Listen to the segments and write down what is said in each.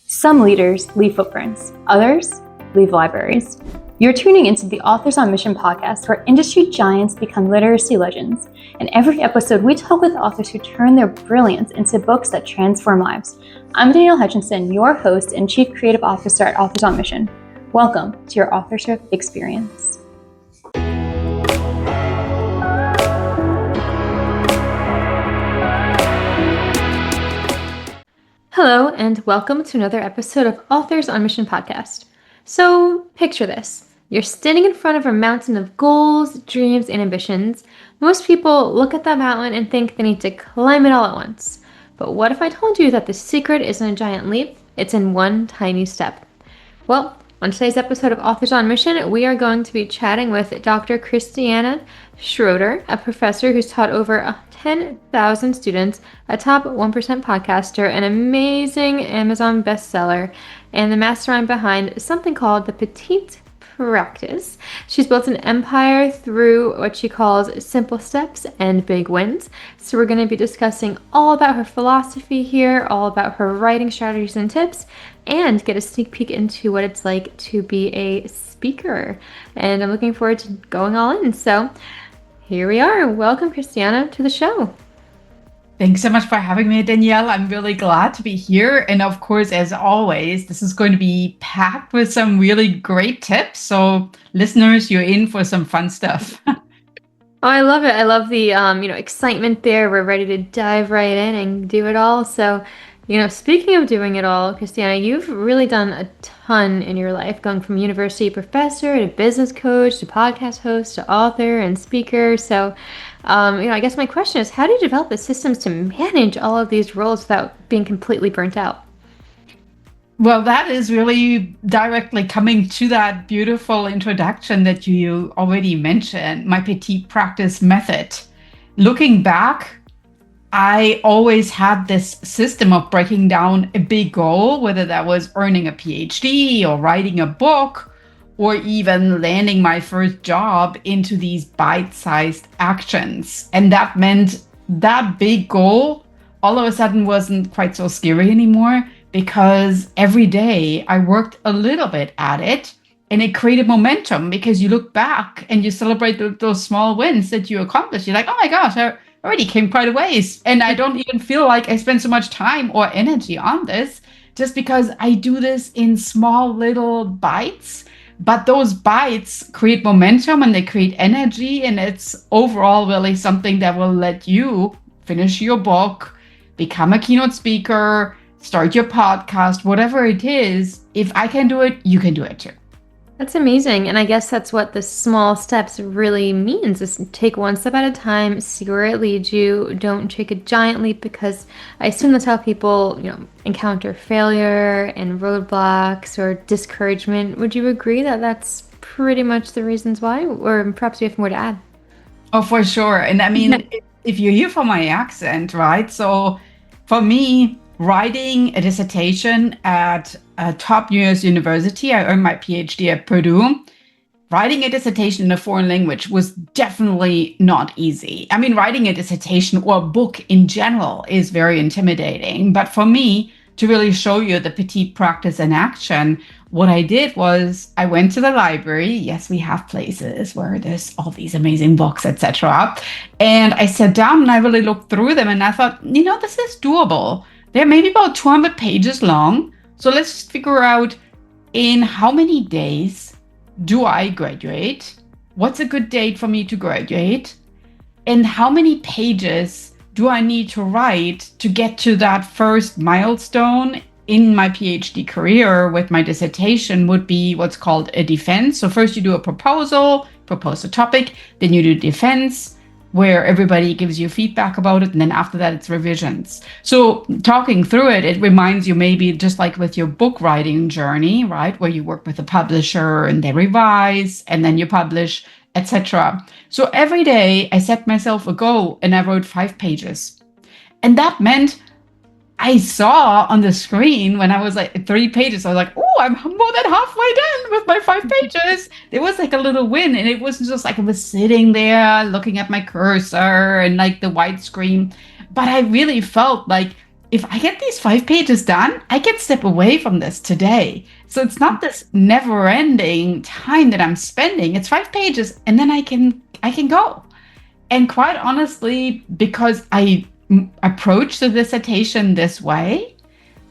Some leaders leave footprints, others leave libraries. You're tuning into the Authors on Mission podcast, where industry giants become literacy legends. In every episode, we talk with authors who turn their brilliance into books that transform lives. I'm Danielle Hutchinson, your host and Chief Creative Officer at Authors on Mission. Welcome to your authorship experience. Hello, and welcome to another episode of Authors on Mission podcast. So, picture this. You're standing in front of a mountain of goals, dreams, and ambitions. Most people look at that mountain and think they need to climb it all at once. But what if I told you that the secret isn't a giant leap, it's in one tiny step? Well, on today's episode of Authors on Mission, we are going to be chatting with Dr. Christiane Schroeter, a professor who's taught over 10,000 students, a top 1% podcaster, an amazing Amazon bestseller, and the mastermind behind something called the Petite Practice. She's built an empire through what she calls simple steps and big wins. So we're going to be discussing all about her philosophy here, all about her writing strategies and tips, and get a sneak peek into what it's like to be a speaker. And I'm looking forward to going all in. So here we are. Welcome, Christiane, to the show. Thanks so much for having me, Danielle. I'm really glad to be here. And of course, as always, this is going to be packed with some really great tips. So listeners, you're in for some fun stuff. Oh, I love it. I love the excitement there. We're ready to dive right in and do it all. So, speaking of doing it all, Christiane, you've really done a ton in your life, going from university professor to business coach to podcast host to author and speaker. So, I guess my question is, how do you develop the systems to manage all of these roles without being completely burnt out? Well, that is really directly coming to that beautiful introduction that you already mentioned, my Petite Practice method. Looking back, I always had this system of breaking down a big goal, whether that was earning a PhD or writing a book, or even landing my first job, into these bite-sized actions. And that meant that big goal all of a sudden wasn't quite so scary anymore, because every day I worked a little bit at it, and it created momentum because you look back and you celebrate those small wins that you accomplished. You're like, oh my gosh, I already came quite a ways. And I don't even feel like I spent so much time or energy on this, just because I do this in small little bites. But those bites create momentum and they create energy, and it's overall really something that will let you finish your book, become a keynote speaker, start your podcast, whatever it is. If I can do it, you can do it too. That's amazing. And I guess that's what the small steps really means, is take one step at a time, see where it leads you. Don't take a giant leap, because I assume that's how people, encounter failure and roadblocks or discouragement. Would you agree that that's pretty much the reasons why? Or perhaps you have more to add? Oh, for sure. And I mean, if you hear from my accent, right? So for me, writing a dissertation at a top US university, I earned my PhD at Purdue. Writing a dissertation in a foreign language was definitely not easy. I mean, writing a dissertation or a book in general is very intimidating. But for me, to really show you the Petite Practice in action, what I did was I went to the library. Yes, we have places where there's all these amazing books, etc. And I sat down and I really looked through them, and I thought, this is doable. They're maybe about 200 pages long. So let's figure out, in how many days do I graduate? What's a good date for me to graduate? And how many pages do I need to write to get to that first milestone in my PhD career? With my dissertation would be what's called a defense. So first you do a proposal, propose a topic, then you do defense, where everybody gives you feedback about it. And then after that, it's revisions. So talking through it, it reminds you, maybe just like with your book writing journey, right? Where you work with a publisher and they revise and then you publish, etc. So every day I set myself a goal and I wrote 5 pages. And that meant I saw on the screen when I was like at 3 pages, I was like, oh, I'm more than halfway done with my 5 pages. It was like a little win. And it wasn't just like I was sitting there looking at my cursor and like the white screen, but I really felt like if I get these 5 pages done, I can step away from this today. So it's not this never-ending time that I'm spending. It's 5 pages and then I can go. And quite honestly, because I approached the dissertation this way,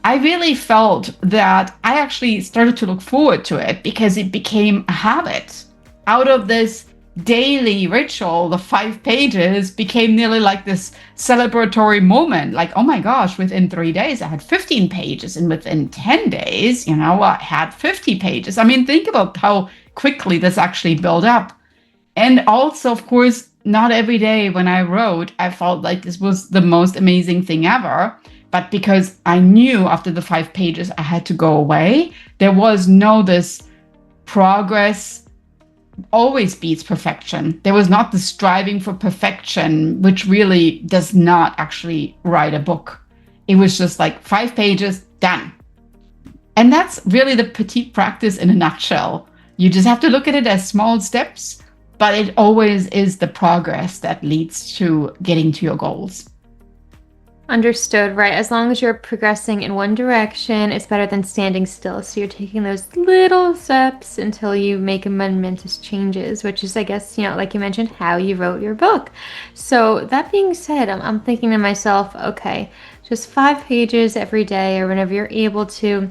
I really felt that I actually started to look forward to it because it became a habit. Out of this daily ritual, the 5 pages became nearly like this celebratory moment. Like, oh my gosh, within 3 days, I had 15 pages. And within 10 days, I had 50 pages. I mean, think about how quickly this actually built up. And also, of course, not every day when I wrote, I felt like this was the most amazing thing ever. But because I knew after the 5 pages I had to go away, there was no this progress always beats perfection. There was not the striving for perfection, which really does not actually write a book. It was just like 5 pages, done. And that's really the petite practice in a nutshell. You just have to look at it as small steps, but it always is the progress that leads to getting to your goals. Understood, right? As long as you're progressing in one direction, it's better than standing still. So you're taking those little steps until you make momentous changes, which is, I guess, like you mentioned, how you wrote your book. So that being said, I'm thinking to myself, okay, just 5 pages every day or whenever you're able to,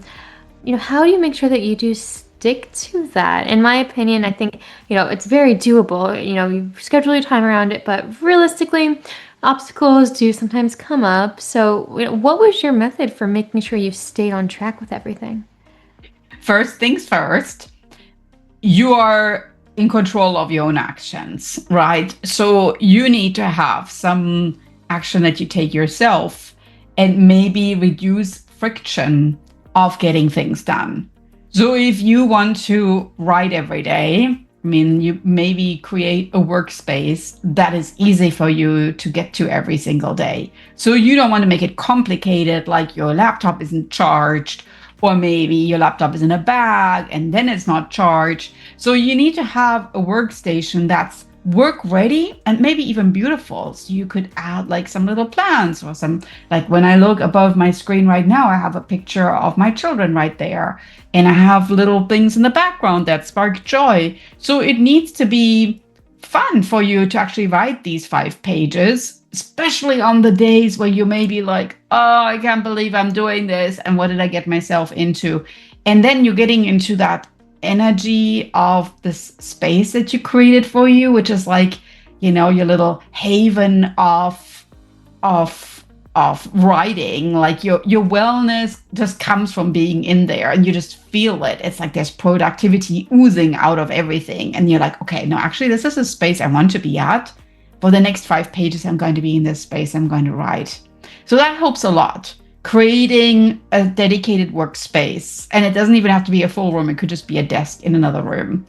how do you make sure that you do stick to that? In my opinion, I think, it's very doable. You schedule your time around it, but realistically, obstacles do sometimes come up. So, what was your method for making sure you stayed on track with everything? First things first, you are in control of your own actions, right? So you need to have some action that you take yourself and maybe reduce friction of getting things done. So if you want to write every day, I mean, you maybe create a workspace that is easy for you to get to every single day. So you don't want to make it complicated, like your laptop isn't charged, or maybe your laptop is in a bag and then it's not charged. So you need to have a workstation that's work ready and maybe even beautiful. So you could add like some little plants or some, like when I look above my screen right now, I have a picture of my children right there. And I have little things in the background that spark joy. So it needs to be fun for you to actually write these 5 pages, especially on the days where you may be like, oh, I can't believe I'm doing this. And what did I get myself into? And then you're getting into that energy of this space that you created for you, which is like, your little haven of writing. Like your wellness just comes from being in there and you just feel it. It's like there's productivity oozing out of everything. And you're like, okay, no, actually, this is a space I want to be at. For the next 5 pages, I'm going to be in this space. I'm going to write. So that helps a lot. Creating a dedicated workspace. And it doesn't even have to be a full room. It could just be a desk in another room.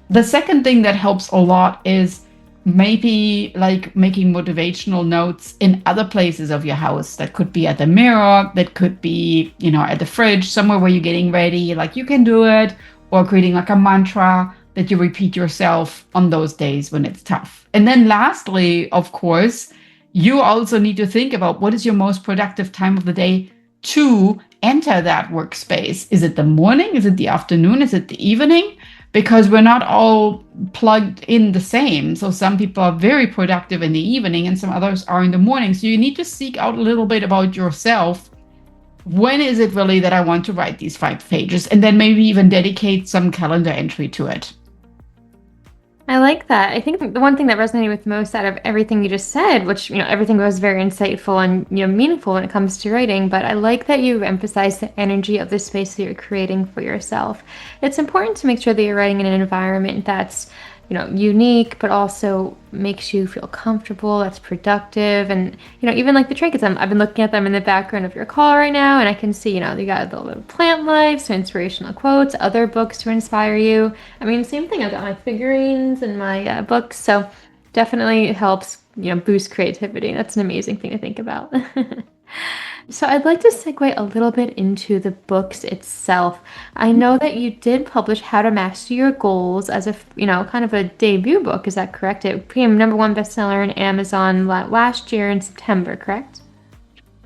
The second thing that helps a lot is maybe like making motivational notes in other places of your house. That could be at the mirror, that could be, at the fridge, somewhere where you're getting ready, like you can do it, or creating like a mantra that you repeat yourself on those days when it's tough. And then lastly, of course, you also need to think about what is your most productive time of the day to enter that workspace. Is it the morning? Is it the afternoon? Is it the evening? Because we're not all plugged in the same. So some people are very productive in the evening and some others are in the morning. So you need to seek out a little bit about yourself. When is it really that I want to write these 5 pages? And then maybe even dedicate some calendar entry to it. I like that. I think the one thing that resonated with most out of everything you just said, which, everything was very insightful and, meaningful when it comes to writing, but I like that you emphasize the energy of the space that you're creating for yourself. It's important to make sure that you're writing in an environment that's, unique, but also makes you feel comfortable, that's productive. And, even like the trinkets, I've been looking at them in the background of your call right now, and I can see, you got the little plant life, some inspirational quotes, other books to inspire you. I mean, same thing, I've got my figurines and my books, so definitely helps, boost creativity. That's an amazing thing to think about. So I'd like to segue a little bit into the books itself. I know that you did publish How to Master Your Goals as a, kind of a debut book. Is that correct? It became #1 bestseller on Amazon last year in September, correct?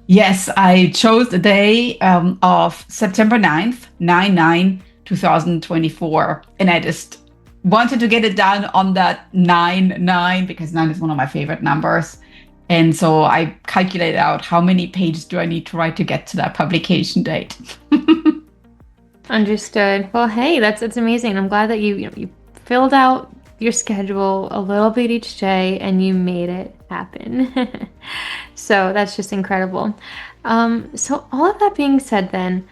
Yes, I chose the day of September 9th, 9/9/2024. And I just wanted to get it done on that 9/9 because 9 is one of my favorite numbers. And so I calculated out how many pages do I need to write to get to that publication date. Understood. Well, hey, that's amazing. I'm glad that you filled out your schedule a little bit each day and you made it happen. So that's just incredible. So all of that being said, then,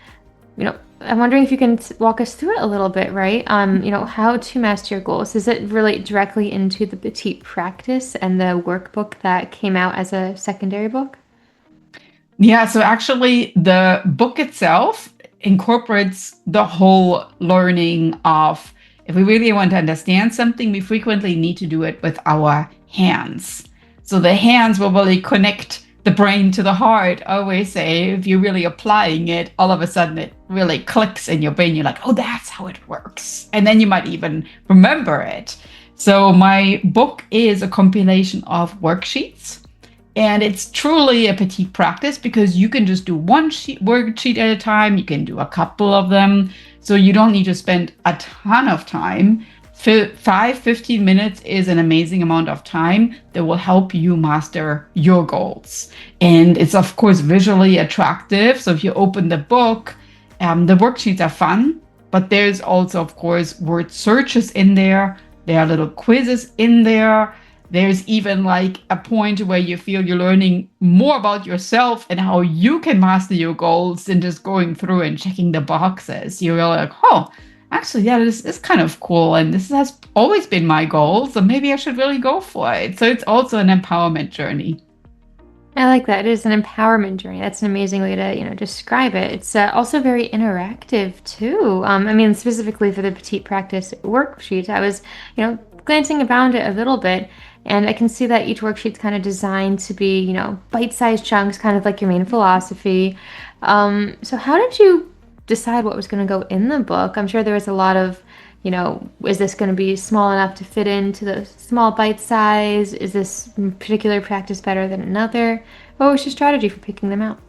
I'm wondering if you can walk us through it a little bit, right? How to master your goals. Does it relate directly into the Petite Practice and the workbook that came out as a secondary book? Yeah, so actually, the book itself incorporates the whole learning of if we really want to understand something, we frequently need to do it with our hands. So the hands will really connect the brain to the heart. I always say, if you're really applying it, all of a sudden it really clicks in your brain. You're like, oh, that's how it works. And then you might even remember it. So my book is a compilation of worksheets, and it's truly a petite practice because you can just do one worksheet at a time. You can do a couple of them. So you don't need to spend a ton of time. 15 minutes is an amazing amount of time that will help you master your goals. And it's, of course, visually attractive. So if you open the book, the worksheets are fun, but there's also, of course, word searches in there. There are little quizzes in there. There's even like a point where you feel you're learning more about yourself and how you can master your goals than just going through and checking the boxes. You're really like, oh, actually, yeah, this is kind of cool. And this has always been my goal. So maybe I should really go for it. So it's also an empowerment journey. I like that. It is an empowerment journey. That's an amazing way to, describe it. It's also very interactive too. Specifically for the Petite Practice worksheet, I was, glancing around it a little bit, and I can see that each worksheet's kind of designed to be, bite-sized chunks, kind of like your main philosophy. So how did you decide what was going to go in the book? I'm sure there was a lot of, is this going to be small enough to fit into the small bite size? Is this particular practice better than another? What was your strategy for picking them out?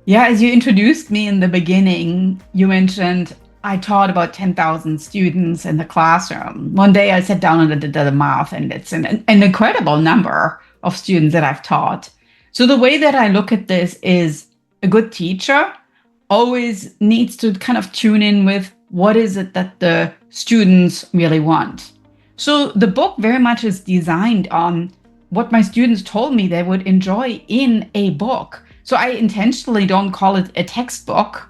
Yeah, as you introduced me in the beginning, you mentioned I taught about 10,000 students in the classroom. One day I sat down and did the math, and it's an incredible number of students that I've taught. So the way that I look at this is a good teacher always needs to kind of tune in with what is it that the students really want. So the book very much is designed on what my students told me they would enjoy in a book. So I intentionally don't call it a textbook.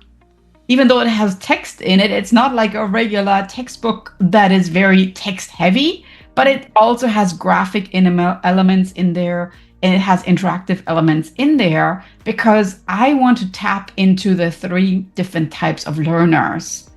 Even though it has text in it, it's not like a regular textbook that is very text heavy, but it also has graphic elements in there, and it has interactive elements in there because I want to tap into the three different types of learners.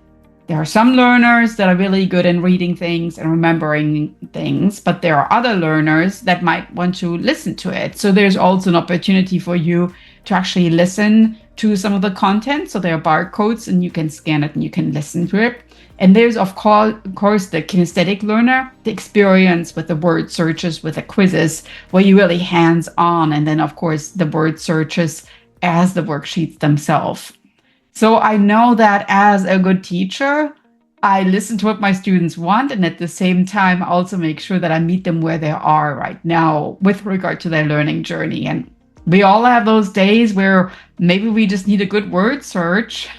There are some learners that are really good in reading things and remembering things, but there are other learners that might want to listen to it. So there's also an opportunity for you to actually listen to some of the content. So there are barcodes and you can scan it and you can listen to it. And there's, of course, the kinesthetic learner, the experience with the word searches, with the quizzes, where you really hands-on. And then, of course, the word searches as the worksheets themselves. So I know that as a good teacher, I listen to what my students want, and at the same time, also make sure that I meet them where they are right now with regard to their learning journey. And we all have those days where maybe we just need a good word search.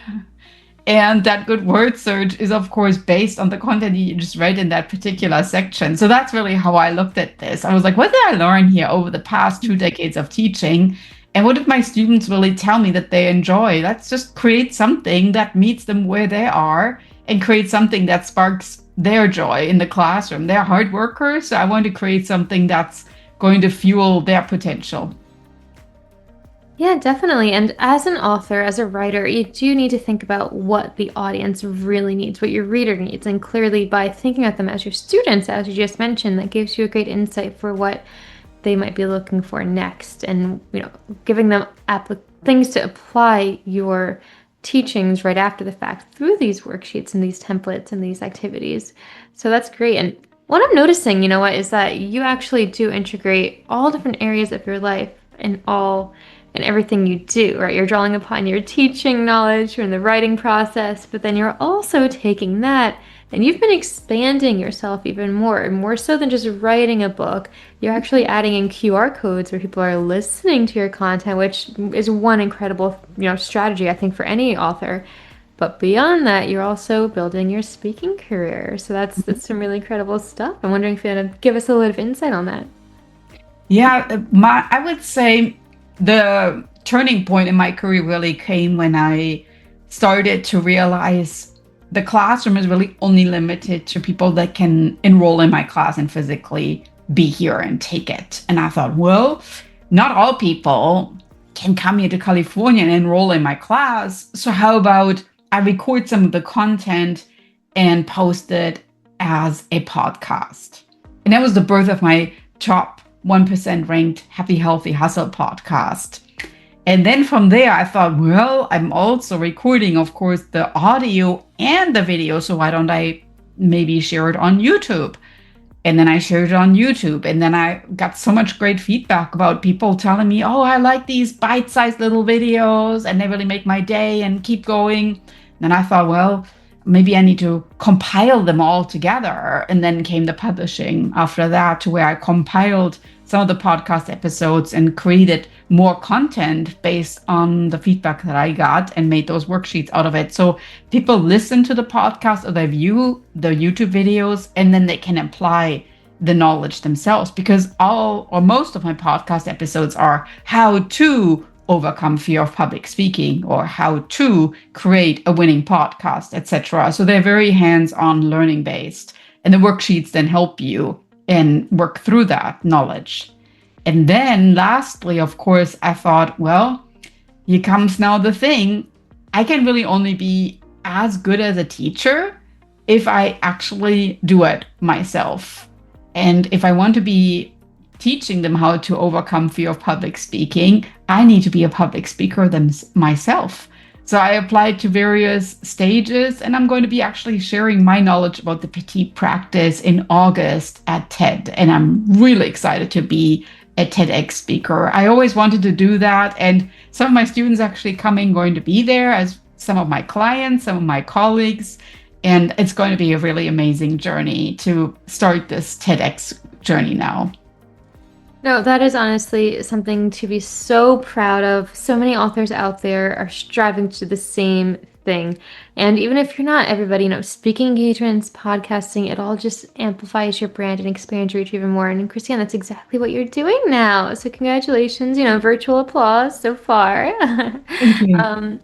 And that good word search is, of course, based on the content you just read in that particular section. So that's really how I looked at this. I was like, what did I learn here over the past 2 decades of teaching? And what did my students really tell me that they enjoy? Let's just create something that meets them where they are and create something that sparks their joy in the classroom. They're hard workers, so I want to create something that's going to fuel their potential. Yeah, definitely. And as an author, as a writer, you do need to think about what the audience really needs, what your reader needs. And clearly, by thinking of them as your students, as you just mentioned, that gives you a great insight for what they might be looking for next, and giving them things to apply your teachings right after the fact through these worksheets and these templates and these activities. So that's great. And what I'm noticing, is that you actually do integrate all different areas of your life in all in everything you do, right? You're drawing upon your teaching knowledge, you're in the writing process, but then you're also taking that and you've been expanding yourself even more so than just writing a book. You're actually adding in QR codes where people are listening to your content, which is one incredible, strategy, I think, for any author. But beyond that, you're also building your speaking career. So that's some really incredible stuff. I'm wondering if you want to give us a little bit of insight on that. Yeah, I would say the turning point in my career really came when I started to realize the classroom is really only limited to people that can enroll in my class and physically be here and take it. And I thought, well, not all people can come here to California and enroll in my class. So how about I record some of the content and post it as a podcast? And that was the birth of my top 1% ranked Happy Healthy Hustle podcast. And then from there, I thought, well, I'm also recording, of course, the audio and the video. So why don't I maybe share it on YouTube? And then I shared it on YouTube. And then I got so much great feedback about people telling me, oh, I like these bite-sized little videos and they really make my day and keep going. Then I thought, well, maybe I need to compile them all together. And then came the publishing after that, to where I compiled some of the podcast episodes and created more content based on the feedback that I got and made those worksheets out of it. So people listen to the podcast or they view the YouTube videos and then they can apply the knowledge themselves, because all or most of my podcast episodes are how to overcome fear of public speaking or how to create a winning podcast, etc. So they're very hands-on, learning based, and the worksheets then help you and work through that knowledge. And then lastly, of course, I thought, well, here comes now the thing. I can really only be as good as a teacher if I actually do it myself. And if I want to be teaching them how to overcome fear of public speaking, I need to be a public speaker myself. So I applied to various stages, and I'm going to be actually sharing my knowledge about the Petite Practice in August at TED. And I'm really excited to be a TEDx speaker. I always wanted to do that. And some of my students actually going to be there, as some of my clients, some of my colleagues. And it's going to be a really amazing journey to start this TEDx journey now. No, that is honestly something to be so proud of. So many authors out there are striving to do the same thing. And even if you're not everybody, speaking engagements, podcasting, it all just amplifies your brand and expands your reach even more. And Christiane, that's exactly what you're doing now. So congratulations, virtual applause so far. Thank you.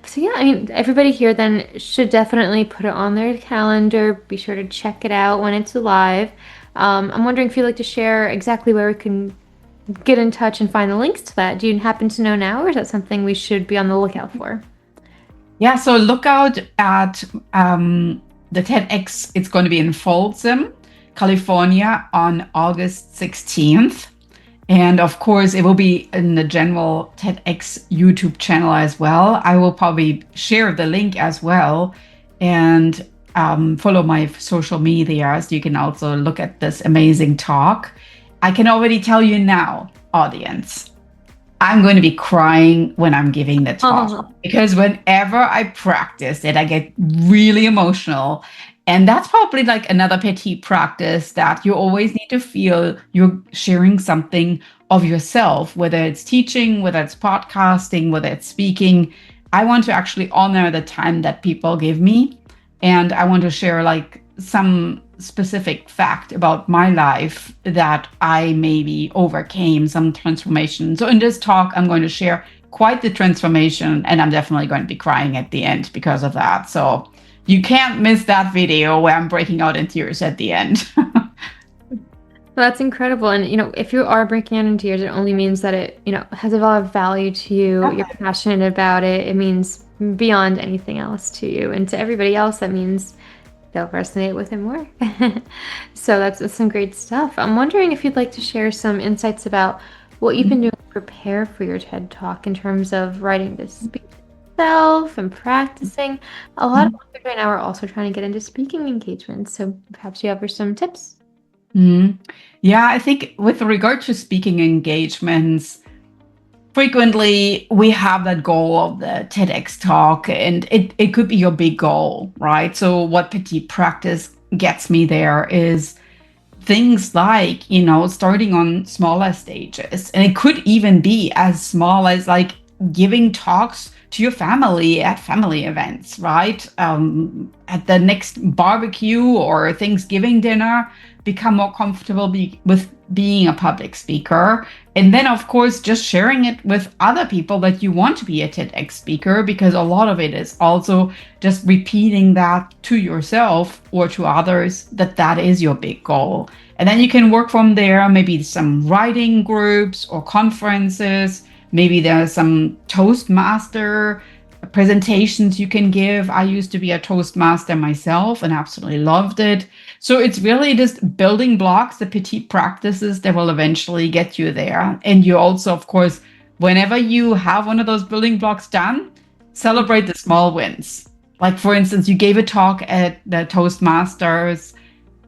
So yeah, I mean, everybody here then should definitely put it on their calendar. Be sure to check it out when it's live. I'm wondering if you'd like to share exactly where we can get in touch and find the links to that. Do you happen to know now, or is that something we should be on the lookout for? Yeah, so look out at the TEDx. It's going to be in Folsom, California on August 16th. And of course, it will be in the general TEDx YouTube channel as well. I will probably share the link as well. And follow my social media so you can also look at this amazing talk. I can already tell you now, audience, I'm going to be crying when I'm giving the talk, because whenever I practice it, I get really emotional. And that's probably like another petite practice, that you always need to feel you're sharing something of yourself, whether it's teaching, whether it's podcasting, whether it's speaking. I want to actually honor the time that people give me. And I want to share like some specific fact about my life that I maybe overcame some transformation. So in this talk, I'm going to share quite the transformation, and I'm definitely going to be crying at the end because of that. So you can't miss that video where I'm breaking out in tears at the end. That's incredible. And, if you are breaking out in tears, it only means that it, has a lot of value to you. Okay. You're passionate about it. It means beyond anything else to you. And to everybody else, that means they'll resonate with it more. So that's some great stuff. I'm wondering if you'd like to share some insights about what you've been doing to prepare for your TED Talk in terms of writing the speech itself and practicing. A lot of authors right now are also trying to get into speaking engagements. So perhaps you have some tips. Yeah, I think with regard to speaking engagements, frequently we have that goal of the TEDx talk, and it could be your big goal, right? So what Petite Practice gets me there is things like, starting on smaller stages. And it could even be as small as like giving talks to your family at family events, right? At the next barbecue or Thanksgiving dinner, become more comfortable with being a public speaker. And then, of course, just sharing it with other people that you want to be a TEDx speaker, because a lot of it is also just repeating that to yourself or to others, that is your big goal. And then you can work from there, maybe some writing groups or conferences. Maybe there's some Toastmaster presentations you can give. I used to be a Toastmaster myself and absolutely loved it. So it's really just building blocks, the petite practices that will eventually get you there. And you also, of course, whenever you have one of those building blocks done, celebrate the small wins. Like, for instance, you gave a talk at the Toastmasters,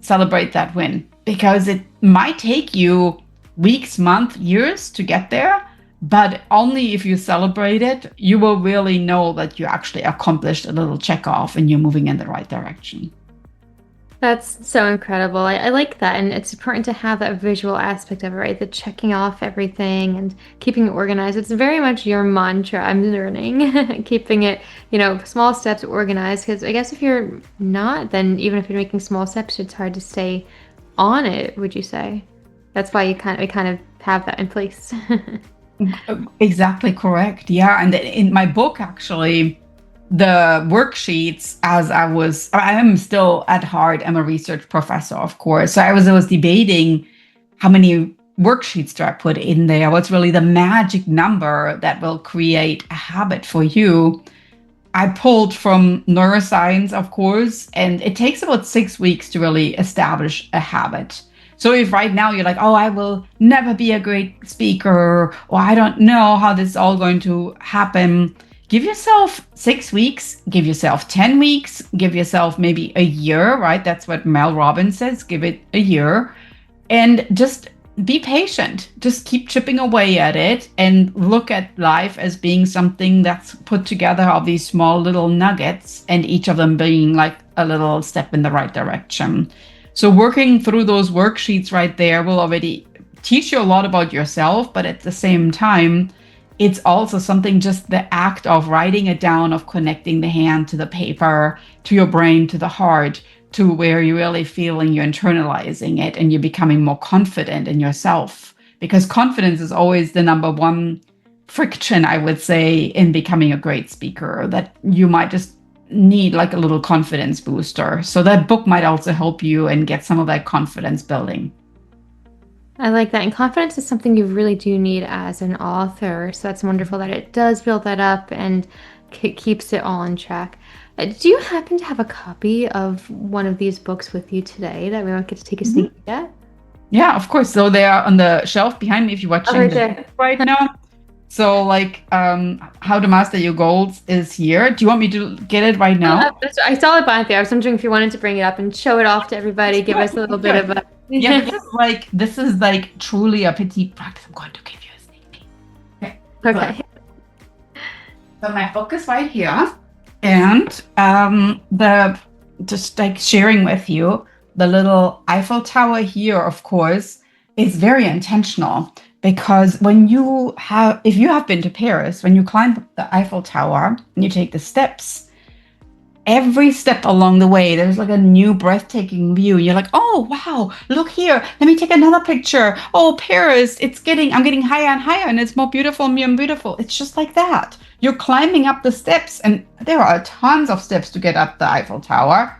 celebrate that win, because it might take you weeks, months, years to get there. But only if you celebrate it, you will really know that you actually accomplished a little check off and you're moving in the right direction. That's so incredible. I like that. And it's important to have that visual aspect of it, right? The checking off everything and keeping it organized. It's very much your mantra, I'm learning, keeping it, small steps organized. Because I guess if you're not, then even if you're making small steps, it's hard to stay on it, would you say? That's why we kind of have that in place. Exactly correct. Yeah. And in my book, actually, the worksheets, I am still at heart, I'm a research professor, of course. So I was debating how many worksheets do I put in there? What's really the magic number that will create a habit for you? I pulled from neuroscience, of course, and it takes about 6 weeks to really establish a habit. So if right now you're like, oh, I will never be a great speaker, or I don't know how this is all going to happen, give yourself 6 weeks, give yourself 10 weeks, give yourself maybe a year, right? That's what Mel Robbins says, give it a year, and just be patient. Just keep chipping away at it and look at life as being something that's put together of these small little nuggets, and each of them being like a little step in the right direction. So working through those worksheets right there will already teach you a lot about yourself, but at the same time, it's also something, just the act of writing it down, of connecting the hand to the paper, to your brain, to the heart, to where you're really feeling you're internalizing it and you're becoming more confident in yourself. Because confidence is always the number one friction, I would say, in becoming a great speaker, that you might just need like a little confidence booster. So that book might also help you and get some of that confidence building. I like that. And confidence is something you really do need as an author. So that's wonderful that it does build that up and keeps it all on track. Do you happen to have a copy of one of these books with you today that we won't get to take a sneak peek at? Yeah, of course. So they are on the shelf behind me if you're watching right now. So like How to Master Your Goals is here. Do you want me to get it right now? I saw it back there. I was wondering if you wanted to bring it up and show it off to everybody, give us a little bit of a... Yeah, this is like truly a petite practice. I'm going to give you a sneak peek. Okay. So my book is right here. And just like sharing with you, the little Eiffel Tower here, of course, is very intentional. Because if you have been to Paris, when you climb the Eiffel Tower and you take the steps, every step along the way, there's like a new breathtaking view. You're like, oh, wow, look here. Let me take another picture. Oh, Paris, I'm getting higher and higher and it's more beautiful and more beautiful. It's just like that. You're climbing up the steps and there are tons of steps to get up the Eiffel Tower.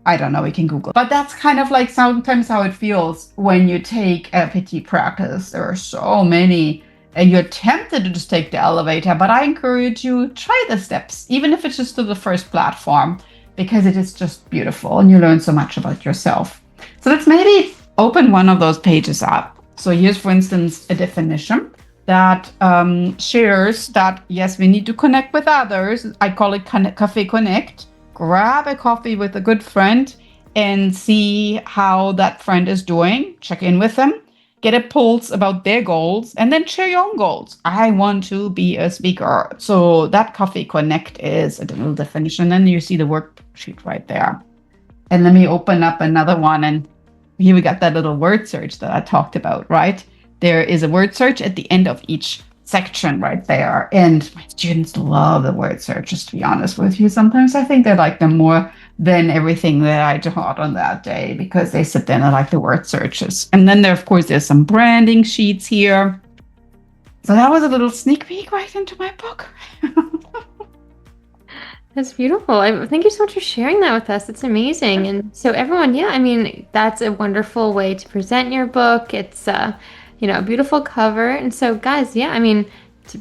I don't know, we can Google. But that's kind of like sometimes how it feels when you take a petite practice. There are so many and you're tempted to just take the elevator, but I encourage you, try the steps, even if it's just to the first platform, because it is just beautiful and you learn so much about yourself. So let's maybe open one of those pages up. So here's, for instance, a definition that shares that, yes, we need to connect with others. I call it Cafe Connect. Grab a coffee with a good friend and see how that friend is doing. Check in with them. get a pulse about their goals, and then share your own goals. I want to be a speaker. So that Coffee Connect is a little definition. And you see the worksheet right there. And let me open up another one. And here we got that little word search that I talked about, right? There is a word search at the end of each section right there. And my students love the word search, just to be honest with you. Sometimes I think they like them more than everything that I taught on that day because they sit there and like the word searches. And then there, of course, there's some branding sheets here. So that was a little sneak peek right into my book. That's beautiful. Thank you so much for sharing that with us. It's amazing. And so everyone, yeah, I mean, that's a wonderful way to present your book. It's, a beautiful cover. And so guys, yeah, I mean,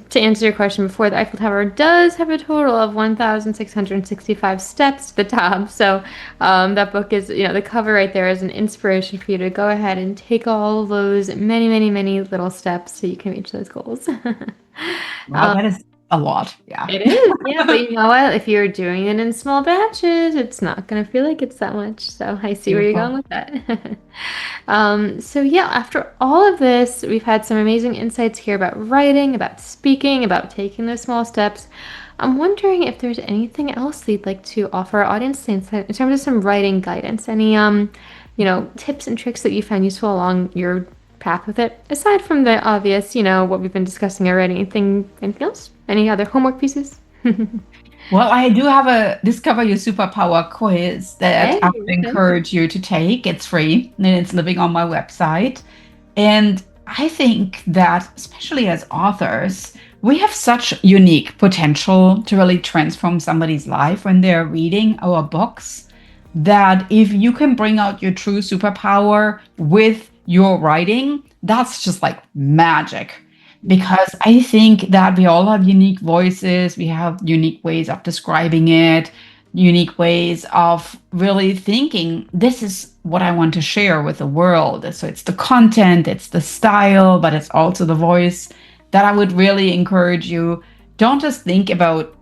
to answer your question before, the Eiffel Tower does have a total of 1,665 steps to the top. So that book is, the cover right there is an inspiration for you to go ahead and take all of those many, many, many little steps so you can reach those goals. Wow, that is a lot. Yeah. It is. Yeah, but you know what? If you're doing it in small batches, it's not going to feel like it's that much. So I see where you're going with that. So yeah, after all of this, we've had some amazing insights here about writing, about speaking, about taking those small steps. I'm wondering if there's anything else you'd like to offer our audience in terms of some writing guidance. Any, tips and tricks that you found useful along your path with it, aside from the obvious, what we've been discussing already. Anything else? Any other homework pieces? Well, I do have a Discover Your Superpower quiz that Hey, I would encourage you to take. It's free and it's living on my website. And I think that, especially as authors, we have such unique potential to really transform somebody's life when they're reading our books, that if you can bring out your true superpower with your writing, that's just like magic. Because I think that we all have unique voices, we have unique ways of describing it, unique ways of really thinking, this is what I want to share with the world. So it's the content, it's the style, but it's also the voice that I would really encourage you. Don't just think about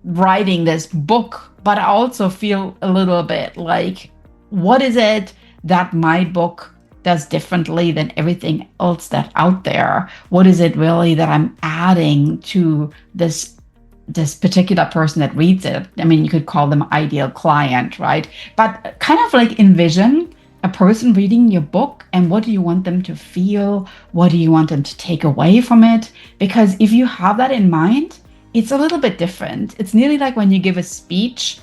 writing this book, but I also feel a little bit like, what is it that my book does differently than everything else that's out there? What is it really that I'm adding to this particular person that reads it? I mean, you could call them ideal client, right? But kind of like envision a person reading your book, and what do you want them to feel? What do you want them to take away from it? Because if you have that in mind, it's a little bit different. It's nearly like when you give a speech,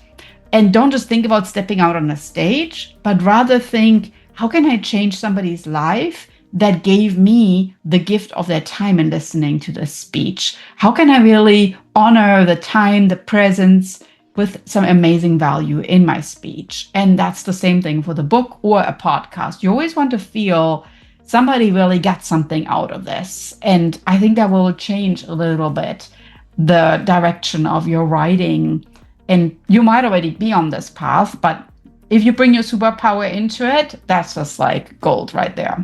and don't just think about stepping out on a stage, but rather think, how can I change somebody's life that gave me the gift of their time in listening to this speech? How can I really honor the time, the presence with some amazing value in my speech? And that's the same thing for the book or a podcast. You always want to feel somebody really got something out of this. And I think that will change a little bit the direction of your writing. And you might already be on this path, but if you bring your superpower into it, that's just like gold right there.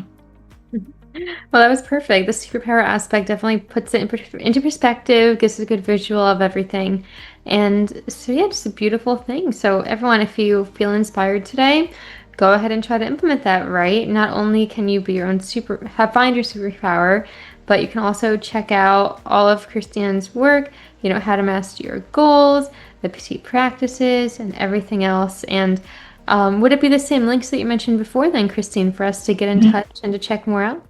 Well, that was perfect. The superpower aspect definitely puts it into perspective, gives us a good visual of everything. And so, yeah, just a beautiful thing. So, everyone, if you feel inspired today, go ahead and try to implement that, right? Not only can you be your own find your superpower, but you can also check out all of Christiane's work, how to master your goals, the Petite Practices, and everything else. And would it be the same links that you mentioned before then, Christine, for us to get in touch and to check more out?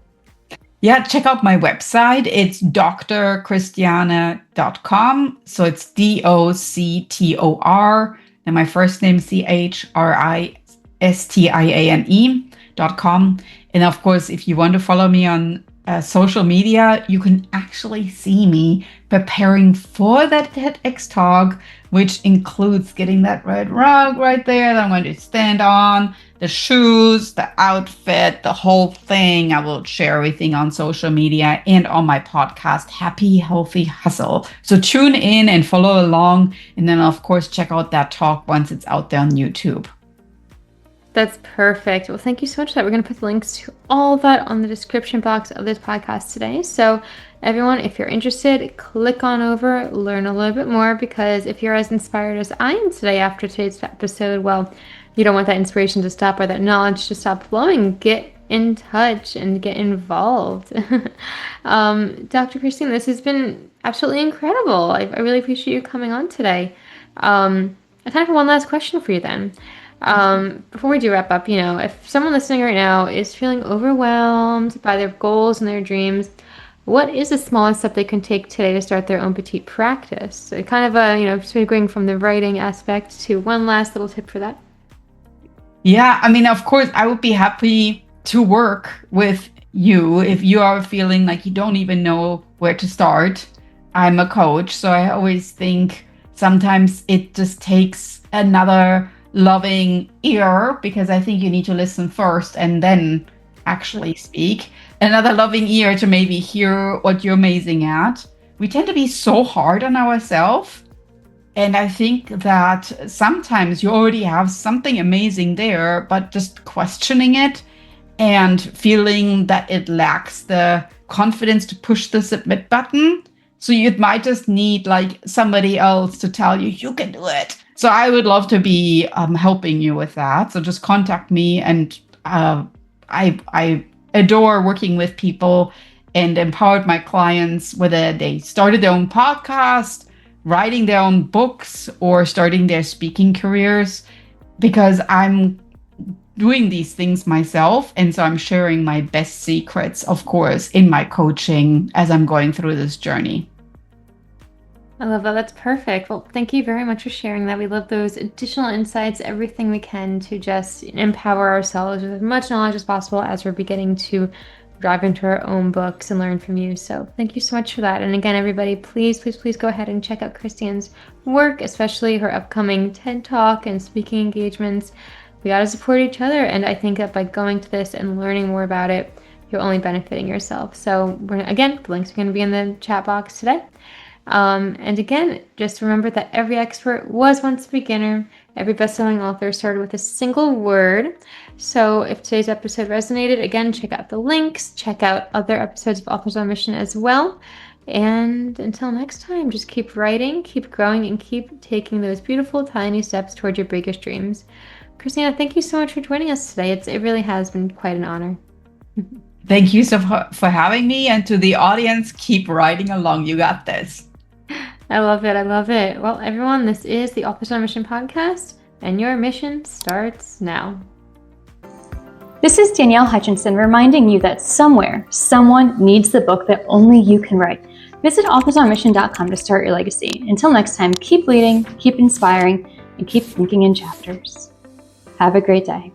Yeah, check out my website. It's drchristiane.com. So it's DOCTOR, and my first name CHRISTIANE.com. And of course, if you want to follow me on social media, you can actually see me preparing for that TEDx talk, which includes getting that red rug right there that I'm going to stand on, the shoes, the outfit, the whole thing. I will share everything on social media and on my podcast, Happy Healthy Hustle. So tune in and follow along. And then, of course, check out that talk once it's out there on YouTube. That's perfect. Well, thank you so much for that. We're going to put the links to all of that on the description box of this podcast today. So everyone, if you're interested, click on over, learn a little bit more, because if you're as inspired as I am today after today's episode, well, you don't want that inspiration to stop or that knowledge to stop flowing. Get in touch and get involved. Dr. Christine, this has been absolutely incredible. I really appreciate you coming on today. I kind of have one last question for you then. Before we do wrap up, if someone listening right now is feeling overwhelmed by their goals and their dreams, what is the smallest step they can take today to start their own petite practice? So kind of just going from the writing aspect to one last little tip for that. Yeah, I mean, of course, I would be happy to work with you if you are feeling like you don't even know where to start. I'm a coach, so I always think sometimes it just takes another loving ear, because I think you need to listen first and then actually speak. Another loving ear to maybe hear what you're amazing at. We tend to be so hard on ourselves. And I think that sometimes you already have something amazing there, but just questioning it and feeling that it lacks the confidence to push the submit button. So you might just need like somebody else to tell you, you can do it. So I would love to be helping you with that. So just contact me. And I adore working with people and empowered my clients, whether they started their own podcast, writing their own books, or starting their speaking careers, because I'm doing these things myself. And so I'm sharing my best secrets, of course, in my coaching as I'm going through this journey. I love that. That's perfect. Well, thank you very much for sharing that. We love those additional insights, everything we can to just empower ourselves with as much knowledge as possible as we're beginning to dive into our own books and learn from you. So thank you so much for that. And again, everybody, please go ahead and check out Christiane's work, especially her upcoming TED Talk and speaking engagements. We got to support each other. And I think that by going to this and learning more about it, you're only benefiting yourself. So again, the links are going to be in the chat box today. And again, just remember that every expert was once a beginner. Every best-selling author started with a single word. So if today's episode resonated, again, check out the links, check out other episodes of Authors on Mission as well. And until next time, just keep writing, keep growing, and keep taking those beautiful tiny steps toward your biggest dreams. Christina, thank you so much for joining us today. It really has been quite an honor. Thank you for having me. And to the audience, keep writing along. You got this. I love it. I love it. Well, everyone, this is the Authors on Mission podcast, and your mission starts now. This is Danielle Hutchinson reminding you that somewhere, someone needs the book that only you can write. Visit authorsonmission.com to start your legacy. Until next time, keep leading, keep inspiring, and keep thinking in chapters. Have a great day.